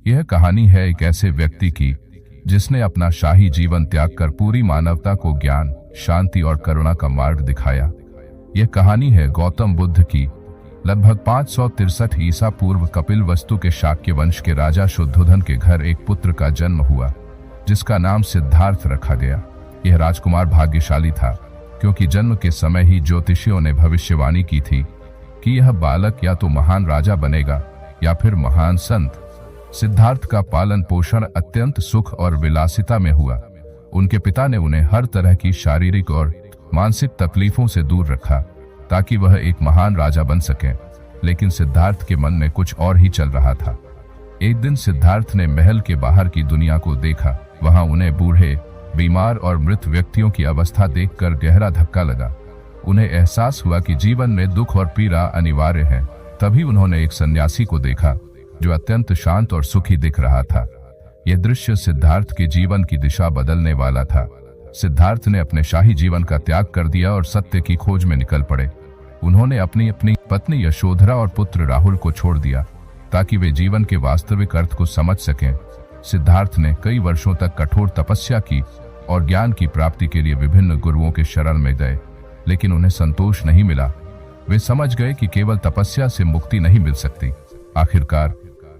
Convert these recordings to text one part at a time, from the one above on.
यह कहानी है एक ऐसे व्यक्ति की जिसने अपना शाही जीवन त्याग कर पूरी मानवता को ज्ञान, शांति और करुणा का मार्ग दिखाया। यह कहानी है गौतम बुद्ध की। लगभग 563 ईसा पूर्व कपिलवस्तु के शाक्य वंश के राजा शुद्धोधन के घर एक पुत्र का जन्म हुआ जिसका नाम सिद्धार्थ रखा गया। यह राजकुमार भाग्यशाली था क्योंकि जन्म के समय ही ज्योतिषियों ने भविष्यवाणी की थी कि यह बालक या तो महान राजा बनेगा या फिर महान संत। सिद्धार्थ का पालन पोषण अत्यंत सुख और विलासिता में हुआ। उनके पिता ने उन्हें हर तरह की शारीरिक और मानसिक तकलीफों से दूर रखा ताकि वह एक महान राजा बन सके। लेकिन सिद्धार्थ के मन में कुछ और ही चल रहा था। एक दिन सिद्धार्थ ने महल के बाहर की दुनिया को देखा। वहां उन्हें बूढ़े, बीमार और मृत व्यक्तियों की अवस्था देखकर गहरा धक्का लगा। उन्हें एहसास हुआ कि जीवन में दुख और पीड़ा अनिवार्य है। तभी उन्होंने एक सन्यासी को देखा जो अत्यंत शांत और सुखी दिख रहा था। यह दृश्य सिद्धार्थ के जीवन की दिशा बदलने वाला था। सिद्धार्थ ने अपने शाही जीवन का त्याग कर दिया और सत्य की खोज में निकल पड़े। उन्होंने अपनी पत्नी यशोधरा और पुत्र राहुल को छोड़ दिया ताकि वे जीवन के वास्तविक अर्थ को समझ सकें। सिद्धार्थ ने कई वर्षों तक कठोर तपस्या की और ज्ञान की प्राप्ति के लिए विभिन्न गुरुओं के शरण में गए, लेकिन उन्हें संतोष नहीं मिला। वे समझ गए कि केवल तपस्या से मुक्ति नहीं मिल सकती। आखिरकार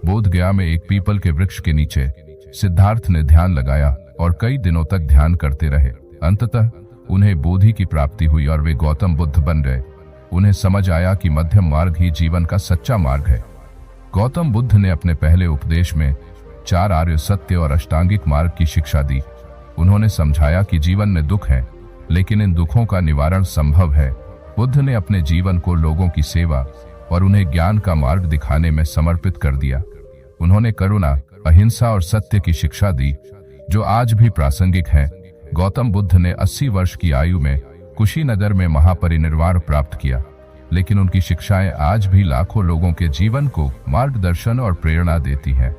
बोधगया में एक पीपल के वृक्ष के नीचे सिद्धार्थ ने ध्यान लगाया और कई दिनों तक ध्यान करते रहे। अंततः उन्हें बोधि की प्राप्ति हुई और वे गौतम बुद्ध बन गए। उन्हें समझ आया कि मध्यम मार्ग ही जीवन का सच्चा मार्ग है। गौतम बुद्ध ने अपने पहले उपदेश में 4 आर्य सत्य और अष्टांगिक मार्ग की शिक्षा दी। उन्होंने समझाया कि जीवन में दुख है, लेकिन इन दुखों का निवारण संभव है। बुद्ध ने अपने जीवन को लोगों की सेवा और उन्हें ज्ञान का मार्ग दिखाने में समर्पित कर दिया। उन्होंने करुणा, अहिंसा और सत्य की शिक्षा दी जो आज भी प्रासंगिक है। गौतम बुद्ध ने 80 वर्ष की आयु में कुशीनगर में महापरिनिर्वाण प्राप्त किया, लेकिन उनकी शिक्षाएं आज भी लाखों लोगों के जीवन को मार्गदर्शन और प्रेरणा देती हैं।